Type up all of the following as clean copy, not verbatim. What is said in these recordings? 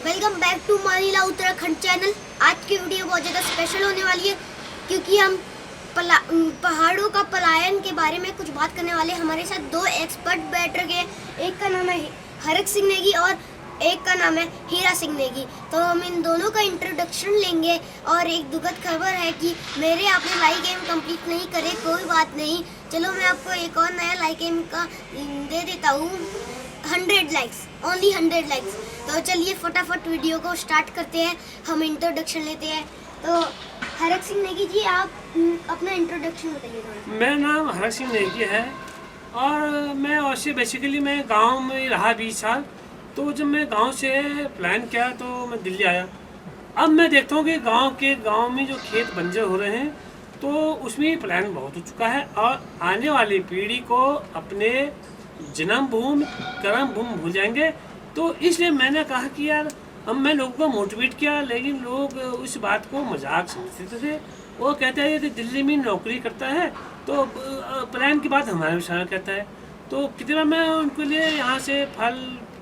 Welcome back to Manila Uttarakhand channel. आज की video बहुत ज़्यादा स्पेशल होने वाली है क्योंकि हम पहाड़ों का पलायन के बारे में कुछ बात करने वाले हैं। हमारे साथ दो एक्सपर्ट बैठ रखे हैं, एक का नाम है हरक सिंह नेगी और एक का नाम है हीरा सिंह नेगी। तो हम इन दोनों का इंट्रोडक्शन लेंगे। और एक दुखद खबर है कि मेरे आपने लाइक गेम कंप्लीट नहीं करे, कोई बात नहीं, चलो मैं आपको एक और नया लाइक गेम का दे देता हूँ। 100 लाइक्स, ओनली 100 लाइक्स। तो चलिए फटाफट वीडियो को स्टार्ट करते हैं, हम इंट्रोडक्शन लेते हैं। तो हरक सिंह नेगी जी, आप अपना इंट्रोडक्शन बताइए। मेरा नाम हरक सिंह नेगी है और मैं वैसे बेसिकली मैं गांव में रहा 20 साल। तो जब मैं गांव से प्लान किया तो मैं दिल्ली आया। अब मैं देखता हूँ कि गांव में जो खेत बंजर हो रहे हैं तो उसमें प्लान बहुत हो चुका है और आने वाली पीढ़ी को अपने जन्मभूमि कर्मभूमि भूल जाएंगे। तो इसलिए मैंने कहा कि यार मैं लोगों को मोटिवेट किया, लेकिन लोग उस बात को मजाक समझते थे। वो कहते हैं कि दिल्ली में नौकरी करता है तो प्लान की बात हमारे विषय में कहता है। तो कितना मैं उनके लिए यहाँ से फल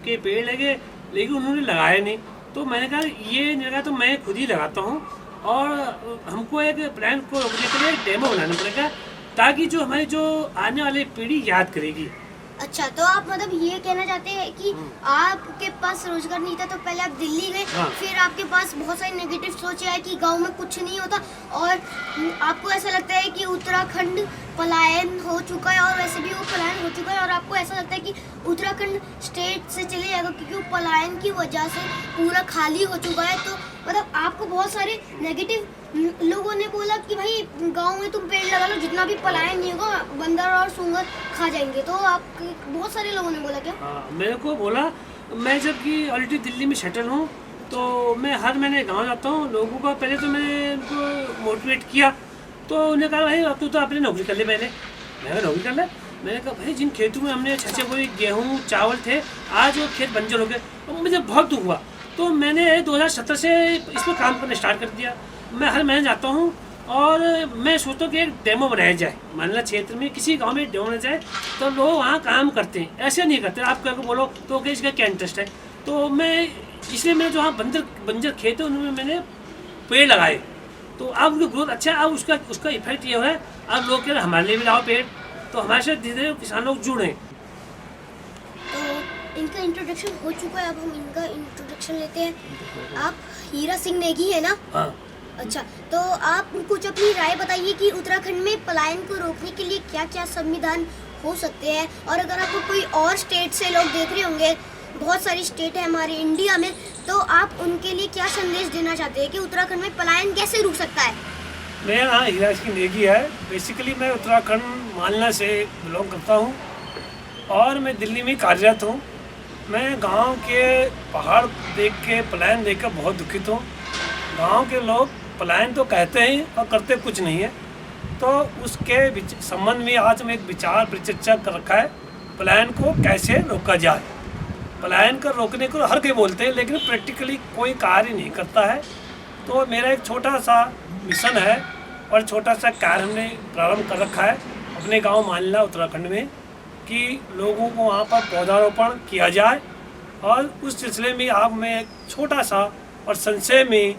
के पेड़ लगे, लेकिन उन्होंने लगाए नहीं। तो मैंने कहा ये नहीं लगा तो मैं खुद ही लगाता हूँ और हमको एक प्लान को रोकने के लिए एक डेमो बनाना पड़ेगा ताकि जो हमारी जो आने वाली पीढ़ी याद करेगी। अच्छा, तो आप मतलब ये कहना चाहते हैं कि आपके पास रोजगार नहीं था तो पहले आप दिल्ली गए, फिर आपके पास बहुत सारी नेगेटिव सोच है कि गांव में कुछ नहीं होता और आपको ऐसा लगता है कि उत्तराखंड पलायन हो चुका है और वैसे भी वो पलायन हो चुका है और आपको ऐसा लगता है कि उत्तराखंड स्टेट से चले जाएगा क्योंकि वो पलायन की वजह से पूरा खाली हो चुका है। तो मतलब आपको बहुत सारे नेगेटिव लोगों ने बोला कि भाई गांव में तुम पेड़ लगा लो, जितना भी पलायन नहीं होगा बंदर और सूंगर खा जाएंगे। तो आप बहुत सारे लोगों ने बोला क्या? हाँ, मेरे को बोला। मैं जबकि ऑलरेडी दिल्ली में सेटल हूँ तो मैं हर महीने गांव जाता हूँ। लोगों को पहले तो मैंने उनको मोटिवेट किया तो उन्हें कहा भाई अब तू तो अपने नौकरी कर ले पहले। मैं नौकरी कर ले। मैंने कहा भाई जिन खेतों में हमने 6 बोरी गेहूँ चावल थे, आज वो खेत बंजर हो गए और मुझे बहुत दुख हुआ। तो मैंने 2017 से इस पर काम करना स्टार्ट कर दिया। मैं हर महीने जाता हूँ और मैं सोचता हूँ कि एक डेमो बनाया जाए, मानला क्षेत्र में किसी गांव में डेमो बनाया जाए तो लोग वहाँ काम करते हैं। ऐसे नहीं करते आप क्या बोलो तो कि इसका क्या इंटरेस्ट है। तो मैं इसलिए मैंने जो वहाँ बंजर खेत है उनमें मैंने पेड़ लगाए। तो अब उनकी ग्रोथ अच्छा है। अब उसका इफेक्ट ये है, अब लोग कह रहे हमारे लिए भी लगाओ पेड़। तो हमारे साथ धीरे धीरे किसान लोग जुड़े। तो इनका इंट्रोडक्शन हो चुका है, अब हम इनका इंट्रोडक्शन लेते हैं। आप हीरा सिंह नेगी है ना? हाँ। अच्छा, तो आप कुछ अपनी राय बताइए कि उत्तराखंड में पलायन को रोकने के लिए क्या क्या संविधान हो सकते हैं। और अगर आपको कोई और स्टेट से लोग देख रहे होंगे, बहुत सारी स्टेट है हमारे इंडिया में, तो आप उनके लिए क्या संदेश देना चाहते हैं कि उत्तराखंड में पलायन कैसे रुक सकता है? मेरा नाम हीरा सिंह नेगी है। बेसिकली मैं उत्तराखंड मालना से बिलोंग करता हूँ और मैं दिल्ली में कार्यरत हूँ। मैं गांव के पहाड़ देख के पलायन देख कर बहुत दुखित हूँ। गांव के लोग पलायन तो कहते हैं और करते कुछ नहीं है। तो उसके संबंध में आज मैं एक विचार परिचर्चा कर रखा है, पलायन को कैसे रोका जाए। पलायन को रोकने को हर कोई बोलते हैं लेकिन प्रैक्टिकली कोई कार्य नहीं करता है। तो मेरा एक छोटा सा मिशन है और छोटा सा कार्य हमने प्रारंभ कर रखा है अपने गांव मालना उत्तराखंड में कि लोगों को वहाँ पर पौधारोपण किया जाए। और उस सिलसिले में आप मैं एक छोटा सा और संशय में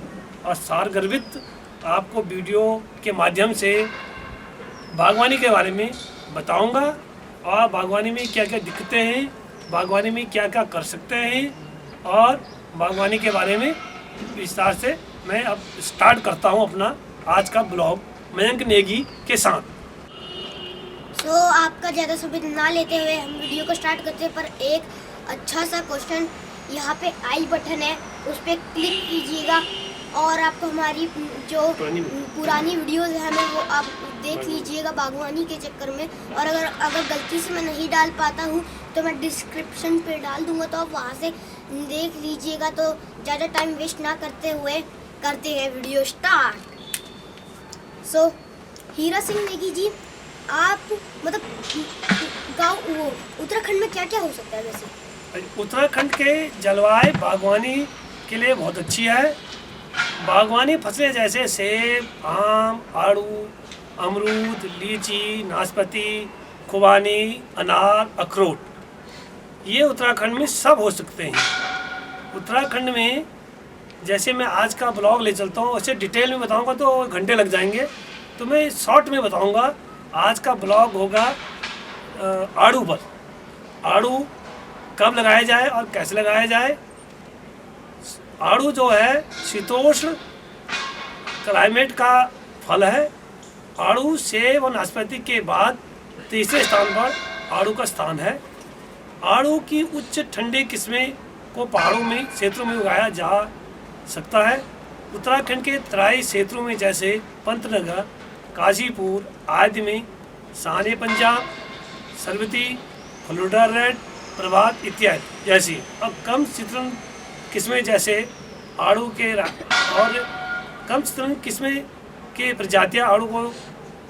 और सारगर्भित आपको वीडियो के माध्यम से बागवानी के बारे में बताऊंगा और बागवानी में क्या क्या दिक्कतें हैं, बागवानी में क्या क्या कर सकते हैं और बागवानी के बारे में विस्तार से मैं अब स्टार्ट करता हूं अपना आज का ब्लॉग मयंक नेगी के साथ। तो आपका ज़्यादा समय ना लेते हुए हम वीडियो को स्टार्ट करते हैं। पर एक अच्छा सा क्वेश्चन, यहाँ पे आई बटन है उस पर क्लिक कीजिएगा और आपको हमारी जो पुरानी वीडियोस है हमें वो आप देख लीजिएगा बागवानी के चक्कर में। और अगर गलती से मैं नहीं डाल पाता हूँ तो मैं डिस्क्रिप्शन पे डाल दूँगा, तो आप वहाँ से देख लीजिएगा। तो ज़्यादा टाइम वेस्ट ना करते हुए करते हैं वीडियो स्टार्ट। सो हीरा सिंह नेगी जी, आप मतलब गाँव वो उत्तराखंड में क्या क्या हो सकता है? वैसे उत्तराखंड के जलवायु बागवानी के लिए बहुत अच्छी है। बागवानी फसलें जैसे सेब, आम, आड़ू, अमरूद, लीची, नाशपाती, खुबानी, अनार, अखरोट, ये उत्तराखंड में सब हो सकते हैं। उत्तराखंड में जैसे मैं आज का ब्लॉग ले चलता हूँ, वैसे डिटेल में बताऊँगा तो घंटे लग जाएंगे, तो मैं शॉर्ट में बताऊँगा। आज का ब्लॉग होगा आड़ू पर। आड़ू कब लगाया जाए और कैसे लगाया जाए। आड़ू जो है शीतोष्ण क्लाइमेट का फल है। आड़ू, सेब और नाशपाती के बाद तीसरे स्थान पर आड़ू का स्थान है। आड़ू की उच्च ठंडी किस्में को पहाड़ों में क्षेत्रों में उगाया जा सकता है। उत्तराखंड के तराई क्षेत्रों में जैसे पंतनगर, काशीपुर आदि में साने पंजाब, सरबती, फलूडा रेड, प्रभात इत्यादि जैसी अब कम शीतल किस्में जैसे आड़ू के और कम शीतल किस्में के प्रजातियां आड़ू को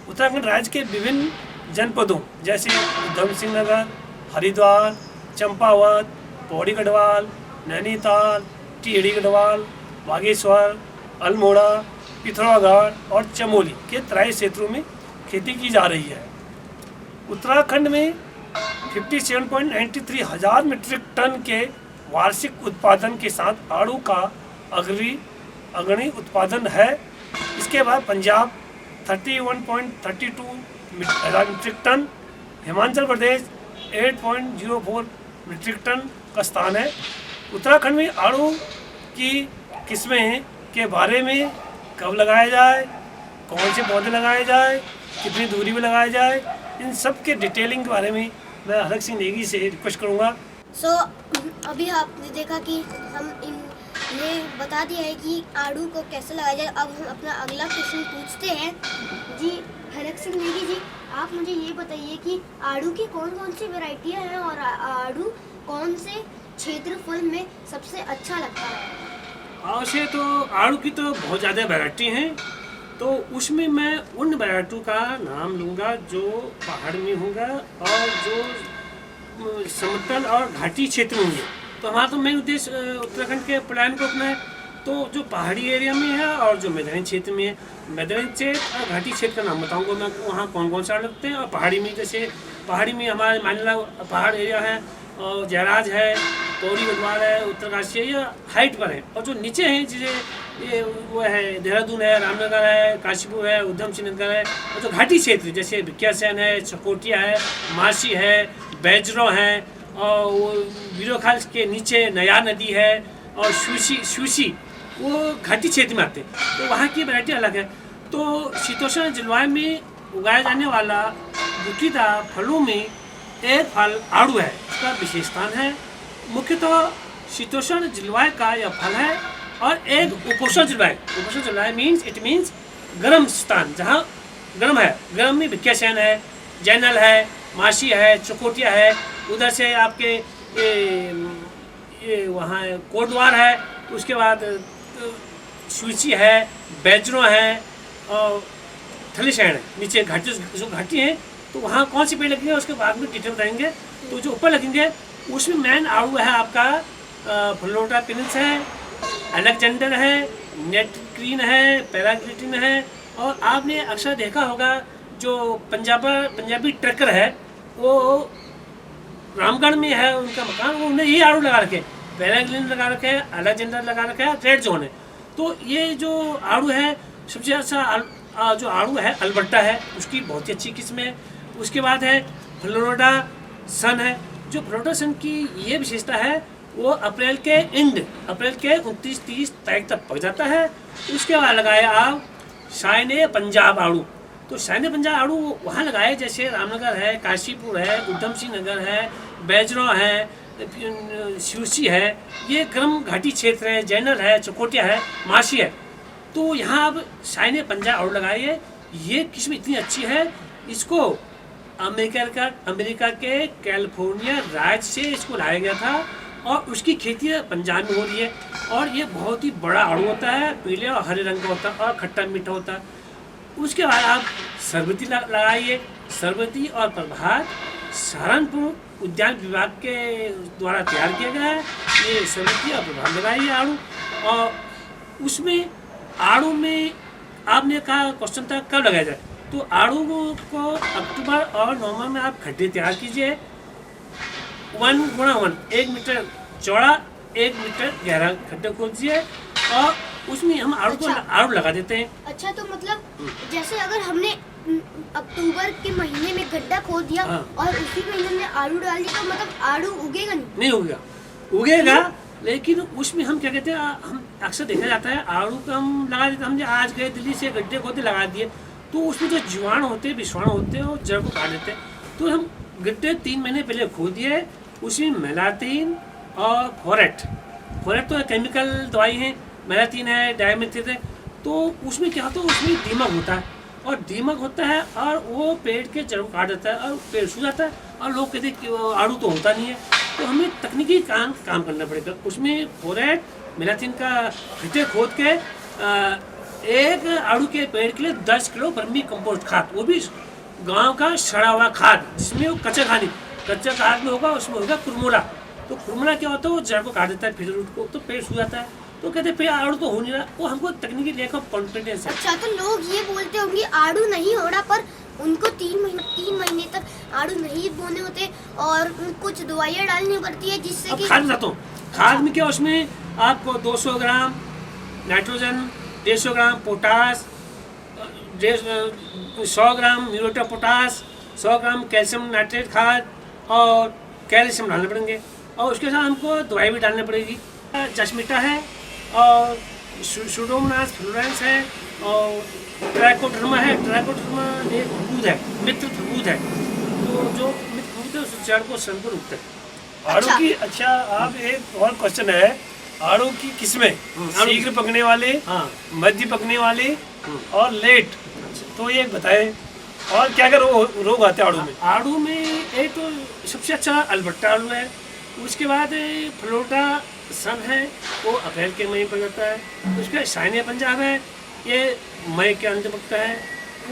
उत्तराखंड राज्य के विभिन्न जनपदों जैसे उधम सिंह नगर, हरिद्वार, चंपावत, पौड़ी गढ़वाल, नैनीताल, टिहरी गढ़वाल, बागेश्वर, अल्मोड़ा, पिथौरागढ़ और चमोली के तराई क्षेत्रों में खेती की जा रही है। उत्तराखंड में 57.93 हजार मीट्रिक टन के वार्षिक उत्पादन के साथ आड़ू का अग्रणी उत्पादन है। इसके बाद पंजाब 31.32 हजार metric ton, Himachal Pradesh 8.04 metric ton का स्थान है। उत्तराखंड में आड़ू की किस्में के बारे में कब लगाया जाए, कौन से पौधे लगाए जाए, कितनी दूरी में लगाया जाए, इन सब के डिटेलिंग के बारे में मैं हरक सिंह नेगी से रिक्वेस्ट करूँगा। अभी आपने देखा कि ने बता दिया है कि आड़ू को कैसे लगाया जाए। अब हम अपना अगला क्वेश्चन पूछते हैं। जी हरक सिंह नेगी जी, आप मुझे ये बताइए कि आड़ू की कौन कौन सी वैरायटियाँ हैं और आड़ू कौन से क्षेत्रफल में सबसे अच्छा लगता है। वैसे तो आड़ू की तो बहुत ज़्यादा वैरायटी हैं, तो उसमें मैं उन वैरायटियों का नाम लूँगा जो पहाड़ में होगा और जो समतल और घाटी क्षेत्र में होंगे। तो हमारा तो मेन उद्देश्य उत्तराखंड के प्लान को अपना है, तो जो पहाड़ी एरिया में है और जो मैदानी क्षेत्र में है, मैदानी क्षेत्र और घाटी क्षेत्र का नाम बताऊँगा मैं, वहाँ कौन कौन सा लगते हैं। और पहाड़ी में जैसे पहाड़ी में हमारे मान लो पहाड़ एरिया है और जयराज है, पौड़ी गढ़वाल है, उत्तरकाशी है, ये हाइट पर है। और जो नीचे हैं जैसे ये वो है देहरादून है, रामनगर है, काशीपुर है, उधम सिंह नगर है। और जो घाटी क्षेत्र जैसे भिकियासैन है, चकोटिया है, मासी है, बैजरों है, और वो वीरोखाल के नीचे नया नदी है और शूशी वो घाटी क्षेत्र में आते हैं, तो वहाँ की वैरायटी अलग है। तो शीतोष्ण जलवायु में उगाया जाने वाला गुटीदार फलों में एक फल आड़ू है। इसका विशेष स्थान है। मुख्यतः शीतोष्ण जलवायु का यह फल है। और एक उपोष्ण जलवायु मीन्स गर्म स्थान, जहाँ गर्म है। गर्म में भिकियासैन है, जैनल है, मासी है, चकोटिया है, उधर से आपके ये वहाँ कोटद्वार है, उसके बाद सूची है, बैजरों है और थलीसैंड है। नीचे घाटी जो घाटी है, तो वहाँ कौन सी पेड़ लगेंगे उसके बाद में डिटेल बताएंगे। तो जो ऊपर लगेंगे उसमें मेन आड़ू है आपका फ्लोटा पिनस है, अलेक्जेंडर है, नेटक्रीन है, पैराग्लिटिन है। और आपने अक्सर देखा होगा जो पंजाबी ट्रैकर है वो रामगढ़ में है उनका मकान, वो उन्हें ये आड़ू लगा रखे, पैराग्लिटिन लगा रखे है, अलेक्जेंडर लगा रखा है, रेड जोन है। तो ये जो आड़ू है सबसे अच्छा जो आड़ू है अल्बर्टा है, उसकी बहुत ही अच्छी किस्म है। उसके बाद है फ्लोरिडा सन है। जो फ्लोरिडा सन की ये विशेषता है वो अप्रैल के 29-30 तारीख तक पक जाता है। उसके बाद लगाए आप शाइने पंजाब आड़ू। तो शाइने पंजाब आड़ू वहाँ लगाए जैसे रामनगर है, काशीपुर है, उधम सिंह नगर है, बैजरों है, शूसी है, ये गर्म घाटी क्षेत्र है, जैनल है, चकोटिया है, मासी है। तो यहाँ अब शाइने पंजाब आड़ू लगाइए। ये किस्म इतनी अच्छी है, इसको अमेरिका के कैलिफोर्निया राज्य से इसको लाया गया था और उसकी खेती पंजाब में हो रही है। और ये बहुत ही बड़ा आड़ू होता है, पीले और हरे रंग का होता है और खट्टा मीठा होता है। उसके बाद आप सरबती लगाइए। सरबती और प्रभात सहारनपुर उद्यान विभाग के द्वारा तैयार किया गया है। ये सरबती और प्रभात लगाइए आड़ू। और उसमें आड़ू में आपने कहा क्वेश्चन था कब लगाया जाए, तो आड़ू को अक्टूबर और नवंबर में आप खड्डे तैयार कीजिए। 1x1 1 मीटर चौड़ा 1 मीटर गहरा खड्डे खोद दीजिए और उसमें हम आड़ू को अच्छा। आड़ू लगा देते हैं। अच्छा, तो मतलब जैसे अगर हमने अक्टूबर के महीने में गड्ढा खोद दिया हाँ। और उसी महीने में आलू डाल दिया, तो मतलब आलू उगेगा नहीं? उगेगा, उगेगा, लेकिन उसमें हम क्या कहते हैं, हम अक्सर देखा जाता है आड़ू का हम लगा देते हैं। हम आज गए दिल्ली से गड्ढे खोदे लगा दिए, तो उसमें जो जीवाणु होते हैं, विषाणु होते हैं, वो जड़ को काट देते हैं। तो हम गड्ढे 3 महीने पहले खोद दिए, उसमें मेलाथीन और फोरेट तो केमिकल दवाई है, मेलाथीन है, डायमेथिन है। तो उसमें क्या होता है, उसमें दीमक होता है, और दीमक होता है और वो पेड़ के जड़ को काट देता है और पेड़ सूख जाता है, और लोग कहते हैं कि आड़ू तो होता नहीं है। तो हमें तकनीकी काम करना पड़ेगा। उसमें फोरेट मेलाथीन का गड्ढे खोद के एक आड़ू के पेड़ के लिए 10 किलो वर्मी कंपोस्ट खाद, वो भी गांव का सड़ा हुआ खाद, जिसमें वो कच्चा खाद में होगा, उसमें होगा कुरमुरा। तो कुरमुरा क्या होता है, वो जड़ को काट देता है, फिर रूट को, तो पेड़ सूख जाता है। तो कहते हैं पेड़ आड़ू तो हो नहीं रहा, वो हमको तकनीकी लैक ऑफ कॉन्फिडेंस है। अच्छा, तो लोग ये बोलते होंगे आड़ू नहीं हो रहा, पर उनको 3 महीने तक आड़ू नहीं बोने होते और कुछ दवाइयाँ डालनी पड़ती है जिससे अब कि खाद बताता हूँ, खाद में क्या, उसमें आपको 200 gram nitrogen, 150 gram potash, 100 gram muriate of potash, 100 gram calcium nitrate खाद और कैल्शियम डालने पड़ेंगे। और उसके साथ हमको दवाई भी डालनी पड़ेगी। जसमिटा है और सुडोमोनास फ्लोरेंस है और ट्राइकोडर्मा है। ट्राइकोडर्मा एक फफूंद है, मित्र फफूंद है, तो जो मित्र फफूंद है उस जड़ को सन को रोकता है। आड़ू की, अच्छा आप एक और क्वेश्चन है, आड़ू की किस्में शीघ्र पकने वाले, हाँ, मध्य पकने वाले और लेट, तो ये बताएं। और क्या क्या रोग आते हैं आड़ू में? आड़ू में एक तो सबसे अच्छा अल्बर्टा आड़ू है, उसके बाद फ्लोटा सन है, वो अप्रैल के महीने पर जाता है। उसके बाद शाइनिया पंजाब है, ये मई के अंत में पकता है।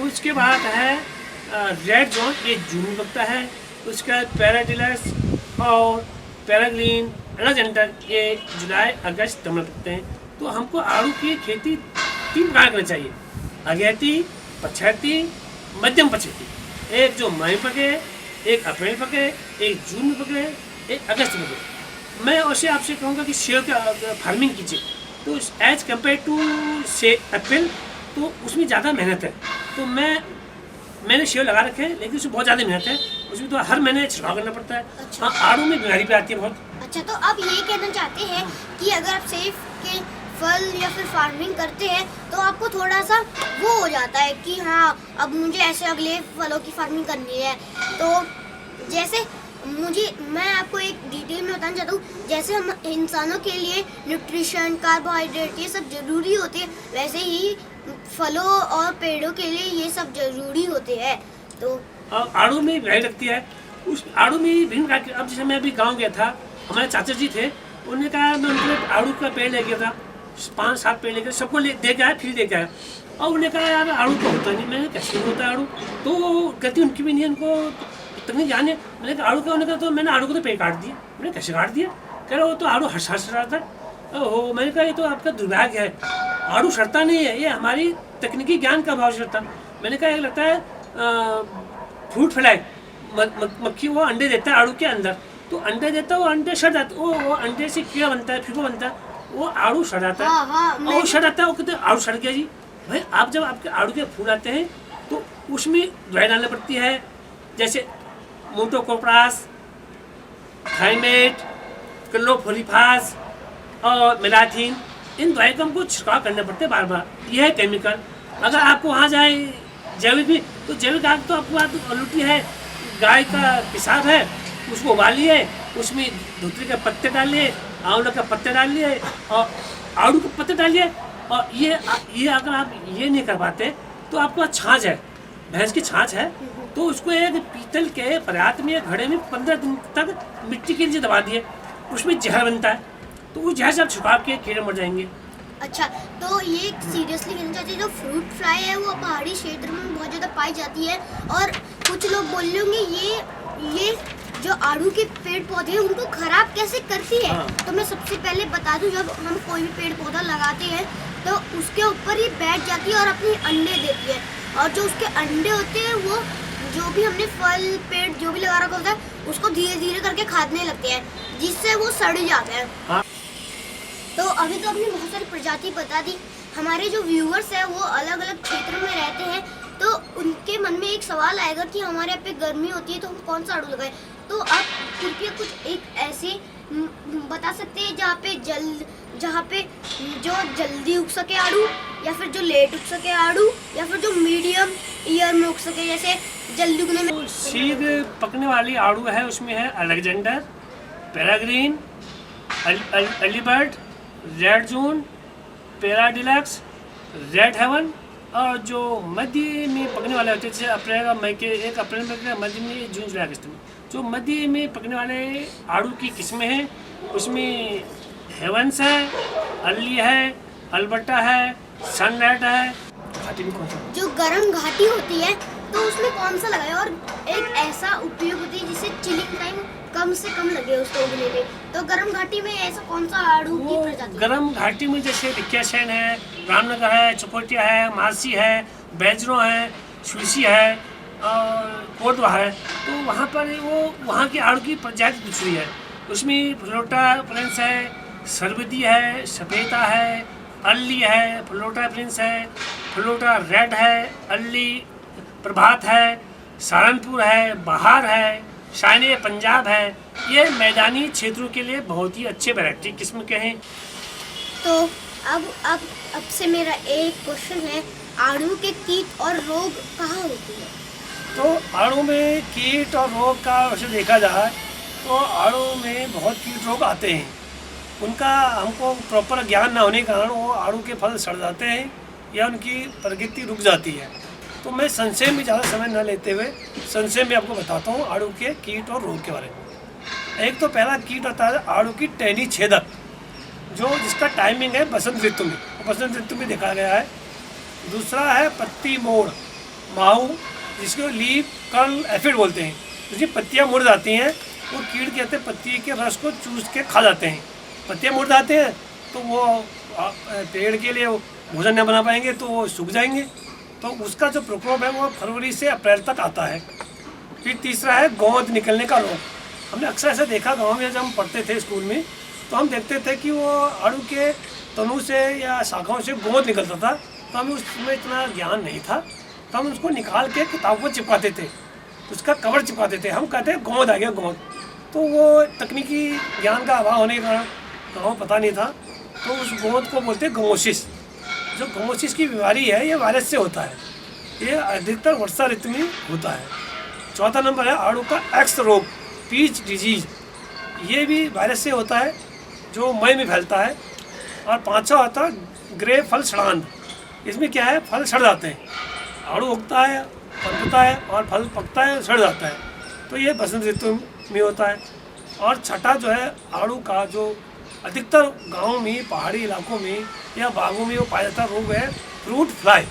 उसके बाद है रेड जोन, ये जून में पकता है। उसके बाद पैराडिलस और पैराग्रीन एलाजेंटर, ये जुलाई अगस्त में पकते हैं। तो हमको आड़ू की खेती 3 प्रकार करनी चाहिए, अगैती, पछैती, मध्यम पछैती। एक जो मई पके, एक अप्रैल पके, एक जून में पके, एक अगस्त में पके। मैं वैसे आपसे कहूँगा कि सेब का फार्मिंग कीजिए, तो एज कम्पेयर टू से एप्पल, तो उसमें ज़्यादा मेहनत है। तो मैंने सेब लगा रखे हैं, लेकिन उसमें बहुत ज़्यादा मेहनत है, उसमें तो हर महीने छिड़काव करना पड़ता है। अच्छा। हाँ, आड़ू में बीमारी भी आती है बहुत। अच्छा, तो आप ये कहना चाहते हैं कि अगर आप सेब के फल या फिर फार्मिंग करते हैं तो आपको थोड़ा सा वो हो जाता है कि हाँ अब मुझे ऐसे अगले फलों की फार्मिंग करनी है। तो जैसे मैं आपको एक डिटेल में बताना चाहता हूँ, जैसे हम इंसानों के लिए न्यूट्रिशन, कार्बोहाइड्रेट ये सब जरूरी होते हैं, वैसे ही फलों और पेड़ों के लिए ये सब जरूरी होते हैं। तो आड़ू में भी लगती है, उस आड़ू में विभिन्न प्रकार के। अब जैसे मैं अभी गांव गया था, हमारे चाचा जी थे, उन्होंने कहा मैं उनके आड़ू का पेड़ ले गया था, 5-7 पेड़ लेकर सबको दे के आया, फिर दे के आया। और उन्होंने कहा यार आड़ू तो होता नहीं। मैंने कैसे होता है आड़ू, तो कहती उनकी भी नहीं, उनको तकनीक जाने। मैंने कहा आड़ू का, उन्होंने कहा तो मैंने आड़ू को तो पेड़ काट दिया। मैंने कैसे काट दिया? कह रहा वो तो आड़ू हंस रहा था। ओहो, मैंने कहा ये तो आपका दुर्भाग्य है, आड़ू सड़ता नहीं है, ये हमारी तकनीकी ज्ञान का अभाव सड़ता। मैंने कहा ये लगता है फ्रूट फ्लाई, मक्खी वो अंडे देता है आड़ू के अंदर, तो अंडे देता है, वो अंडे सड़ जाते, वो अंडे से कीड़ा बनता है, फिर वो बनता है, वो आड़ू सड़ जाता है। हाँ, और वो सड़ जाता है, वो कहते हैं आड़ू सड़ गया जी। भाई आप जब आपके आड़ू के फूल आते हैं तो उसमें दवाई डालनी पड़ती है, जैसे मोटोकोप्रास, थाइमेट, क्लोरोफोलिफास और मेलाथीन। इन दवाई को हमको छिड़काव करने पड़ते हैं बार बार। यह है केमिकल। अगर आपको वहाँ जाए जैविक भी, तो जैविक आग तो आपको बात लुटी है, गाय का पेशाब है, उसको उबालिए, उसमें धुतरी के पत्ते डालिए, आंवला के पत्ते डालिए और आड़ू के पत्ते डालिए। और ये अगर आप ये नहीं कर पाते तो आपको छाछ है, भैंस की छाछ है, तो उसको एक पीतल के परात में, घड़े में 15 दिन तक मिट्टी के नीचे दबा दिए, उसमें जहर बनता है, तो उस जहर से आप छुपा के कीड़े मर जाएंगे। अच्छा, तो ये सीरियसली कहना चाहती है, जो फ्रूट फ्लाई है वो पहाड़ी क्षेत्र में बहुत ज़्यादा पाई जाती है। और कुछ लोग बोल रहे होंगे ये जो आड़ू के पेड़ पौधे हैं उनको खराब कैसे करती है। हाँ। तो मैं सबसे पहले बता दूं, जब हम कोई भी पेड़ पौधा लगाते हैं तो उसके ऊपर ही बैठ जाती है और अपने अंडे देती है, और जो उसके अंडे होते हैं वो जो भी हमने फल पेड़ जो भी लगा रखा होता है उसको धीरे धीरे करके खाने लगते हैं, जिससे वो सड़ जाते हैं। हाँ। तो अभी तो आपने बहुत सारी प्रजाति बता दी। हमारे जो व्यूअर्स हैं वो अलग अलग क्षेत्रों में रहते हैं, तो उनके मन में एक सवाल आएगा कि हमारे यहाँ पे गर्मी होती है तो हम कौन सा आड़ू लगाएं। तो आप कृपया कुछ एक ऐसे बता सकते हैं जहाँ पे जो जल्दी उग सके आड़ू, या फिर जो लेट उग सके आड़ू, या फिर जो मीडियम ईयर में उग सके, जैसे जल्दी उगने में। शीघ्र पकने वाली आड़ू है, उसमें है अलेक्जेंडर, पेराग्रीन, अलीबर्ट, रेड जून, पेरा डिलक्स, रेड हेवन, और जो मध्य में पकने वाले होते हैं जैसे अप्रैल मई के 1 अप्रैल में, मध्य में जून जुलाई अगस्त में, जो मध्य में पकने वाले आड़ू की किस्में हैं उसमें हेवंस है, अर्ली है, अल्बर्टा है, सनलाइट है। घाटी में कौन सा? जो गर्म घाटी होती है तो उसमें कौन सा लगाए, और एक ऐसा उपयोग होती है जिससे चिलिंग टाइम कम से कम लगे उसको उगने में। तो गर्म घाटी में ऐसा कौन सा आड़ू की प्रजाति? गर्म घाटी में जैसे विक्यासेन है, रामनगर है, चकोटिया है, मासी है, बैजरो है, सुलसी है और कोटवा है। तो वहाँ पर वो वहाँ की आड़ू की प्रजाति दूसरी है। उसमें फ्लोटा प्रिंस है, सरबती है, सफेदा है, अर्ली है, फ्लोटा प्रिंस है, फ्लोटा रेड है, अर्ली प्रभात है, सहारनपुर है, बहार है, शान पंजाब है। ये मैदानी क्षेत्रों के लिए बहुत ही अच्छे वैरायटी किस्म के हैं। तो अब से मेरा एक क्वेश्चन है, आड़ू के कीट और रोग कहाँ होते हैं? तो आड़ू में कीट और रोग का वैसे देखा जाए तो आड़ू में बहुत कीट रोग आते हैं। उनका हमको प्रॉपर ज्ञान ना होने के कारण वो आड़ू के फल सड़ जाते हैं या उनकी प्रगति रुक जाती है। तो मैं संशय में ज़्यादा समय न लेते हुए संशय में आपको बताता हूँ आड़ू के कीट और रोग के बारे में। एक तो पहला कीट होता है आड़ू की टहनी छेदक, जिसका टाइमिंग है बसंत ऋतु में, बसंत ऋतु में देखा गया है। दूसरा है पत्ती मोड़ माहू, जिसको लीफ कर्ल एफिड बोलते हैं। जिसकी पत्तियाँ मुड़ जाती हैं वो कीट कहते हैं पत्ती के रस को चूस के खा जाते हैं। पत्तियाँ मुड़ जाते हैं तो वो पेड़ के लिए भोजन न बना पाएंगे तो वो सूख जाएंगे। तो उसका जो प्रकोप है वो फरवरी से अप्रैल तक आता है। फिर तीसरा है गोंद निकलने का रोग। हमने अक्सर ऐसा देखा गांव में, जब हम पढ़ते थे स्कूल में तो हम देखते थे कि वो आड़ू के तनु से या शाखाओं से गोंद निकलता था। तो हमें उसमें इतना ज्ञान नहीं था, तो हम उसको निकाल के किताब को चिपकाते थे, उसका कवर चिपकाते थे। हम कहते हैं गोंद आ गया गोंद। तो वो तकनीकी ज्ञान का अभाव होने के कारण गाँव पता नहीं था, तो उस गोंद को बोलते हैं गमोसिस। जो गमोसिस की बीमारी है ये वायरस से होता है, ये अधिकतर वर्षा ऋतु में होता है। चौथा नंबर है आड़ू का एक्स रोग, पीच डिजीज। ये भी वायरस से होता है जो मई में फैलता है। और पांचवा होता है ग्रे फल सड़ांध। इसमें क्या है, फल सड़ जाते हैं, आड़ू उगता है, पकता है और फल पकता है, सड़ जाता है। तो ये बसंत ऋतु में होता है। और छठा जो है आड़ू का, जो अधिकतर गाँव में, पहाड़ी इलाकों में या बागों में वो पाया जाता रोग है फ्रूट फ्लाई।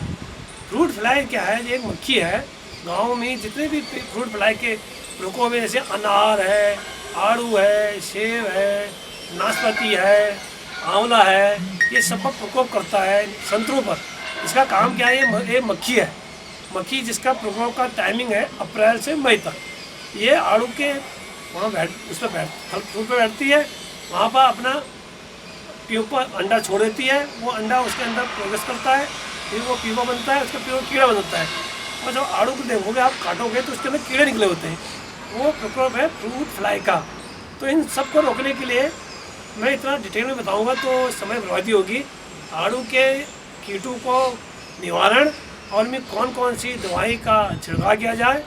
फ्रूट फ्लाई क्या है, ये एक मक्खी है। गाँव में जितने भी फ्रूट फ्लाई के रोगों में जैसे अनार है, आड़ू है, सेब है, नाशपाती है, आंवला है, ये सब पर प्रकोप करता है संतरों पर। इसका काम क्या है, ये मक्खी है, मक्खी जिसका प्रकोप का टाइमिंग है अप्रैल से मई तक। ये आड़ू के वहाँ उस पर फ्रूट पर बैठती है, वहाँ पर अपना ट्यूब पर अंडा छोड़ देती है। वो अंडा उसके अंदर प्रोग्रेस करता है, फिर वो प्यूपा बनता है, उसका प्यूपा कीड़ा बनता है। और जब आड़ू को देखोगे आप काटोगे तो उसके अंदर कीड़े निकले होते हैं। वो प्रकोप है फ्रूट फ्लाई का। तो इन सब को रोकने के लिए मैं इतना डिटेल में बताऊंगा तो समय बर्बादी होगी। आड़ू के कीटों को निवारण और उनमें कौन कौन सी दवाई का छिड़काव किया जाए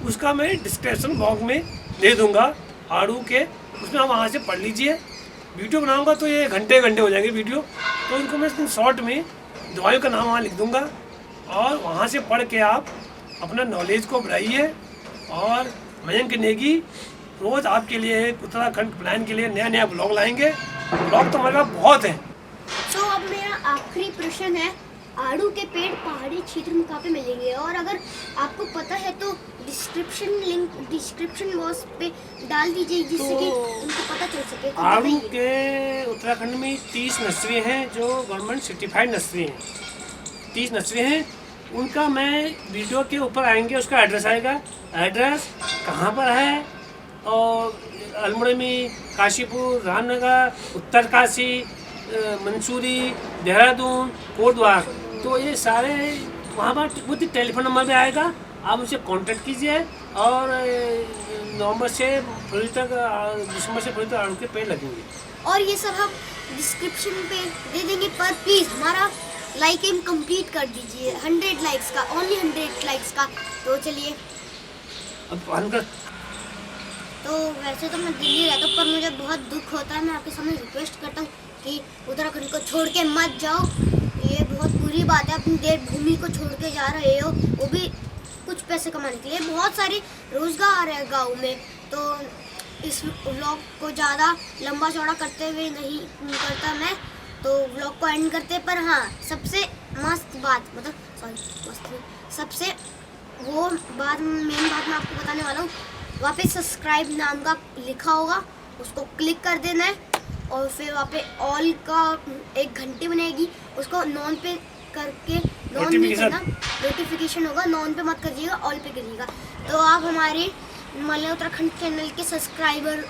उसका मैं डिस्क्रिप्शन बॉक्स में दे दूंगा आड़ू के, उसमें आप वहाँ से पढ़ लीजिए। वीडियो बनाऊंगा तो ये घंटे घंटे हो जाएंगे वीडियो, तो इनको मैं शॉर्ट में दवाइयों का नाम वहाँ लिख दूंगा और वहाँ से पढ़ के आप अपना नॉलेज को बढ़ाइए। और मयंक नेगी रोज़ आपके लिए उत्तराखंड प्लान के लिए नया नया ब्लॉग लाएंगे। ब्लॉग तो हमारे पास बहुत हैं। तो अब मेरा आखिरी प्रश्न है, आड़ू के पेड़ पहाड़ी क्षेत्र में कहाँ पे मिलेंगे? और अगर आपको पता है तो डिस्क्रिप्शन बॉक्स पे डाल दीजिए जिससे कि उनको पता चल सके। तो आड़ू के उत्तराखंड में 30 नर्सरी हैं जो गवर्नमेंट सर्टिफाइड नर्सरी हैं। 30 नर्सरी हैं, उनका मैं वीडियो के ऊपर आएंगे, उसका एड्रेस आएगा, एड्रेस कहाँ पर है। और अल्मोड़ा में, काशीपुर, रामनगर, उत्तरकाशी, मंसूरी, देहरादून, कोटद्वार, तो ये सारे वहाँ पर वो टेलीफोन नंबर भी आएगा, आप उनसे कांटेक्ट कीजिए और नवंबर से फरवरी तक, दिसंबर से फरवरी तक आलू के पेड़ लगेंगे। और ये सब हम डिस्क्रिप्शन पे दे देंगे, पर प्लीज़ हमारा लाइक एम कंप्लीट कर दीजिए 100 लाइक्स का, ओनली 100 लाइक्स का। तो चलिए, अब ऑन कर। तो वैसे तो मैं दिल्ली रहता हूँ, पर मुझे बहुत दुख होता है, मैं आपके सामने रिक्वेस्ट करता हूँ कि उत्तराखंड को छोड़ के मत जाओ। ये बहुत बुरी बात है, अपनी देवभूमि को छोड़ के जा रहे हो, वो भी कुछ पैसे कमाने के लिए। बहुत सारे रोजगार है गाँव में। तो इस व्लॉग को ज़्यादा लंबा चौड़ा करते हुए नहीं करता मैं, तो व्लॉग को एंड करते। पर हाँ, सबसे मस्त बात, मतलब सॉरी मस्त नहीं, सबसे वो बात, मेन बात मैं आपको बताने वाला हूँ। वहाँ पे सब्सक्राइब नाम का लिखा होगा, उसको क्लिक कर देना है, और फिर वहाँ पे ऑल का एक घंटी बनेगी, उसको नॉन पे करके, नॉन नहीं करना, नोटिफिकेशन होगा, नॉन पे मत करिएगा, ऑल पे करिएगा, तो आप हमारे हिमालय उत्तराखंड चैनल के सब्सक्राइबर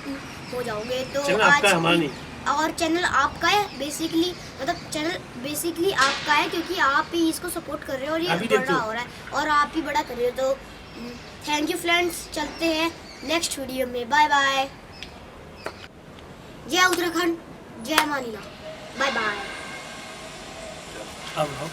हो जाओगे। तो चैनल आपका है, हमारा नहीं। और चैनल आपका है बेसिकली, मतलब चैनल बेसिकली आपका है, क्योंकि आप ही इसको सपोर्ट कर रहे हो और ये बड़ा हो रहा है और आप ही बड़ा कर रहे हो। तो थैंक यू फ्रेंड्स, चलते हैं नेक्स्ट वीडियो में। Bye bye. जय उत्तराखंड, जय मानिला, बाय बाय। अब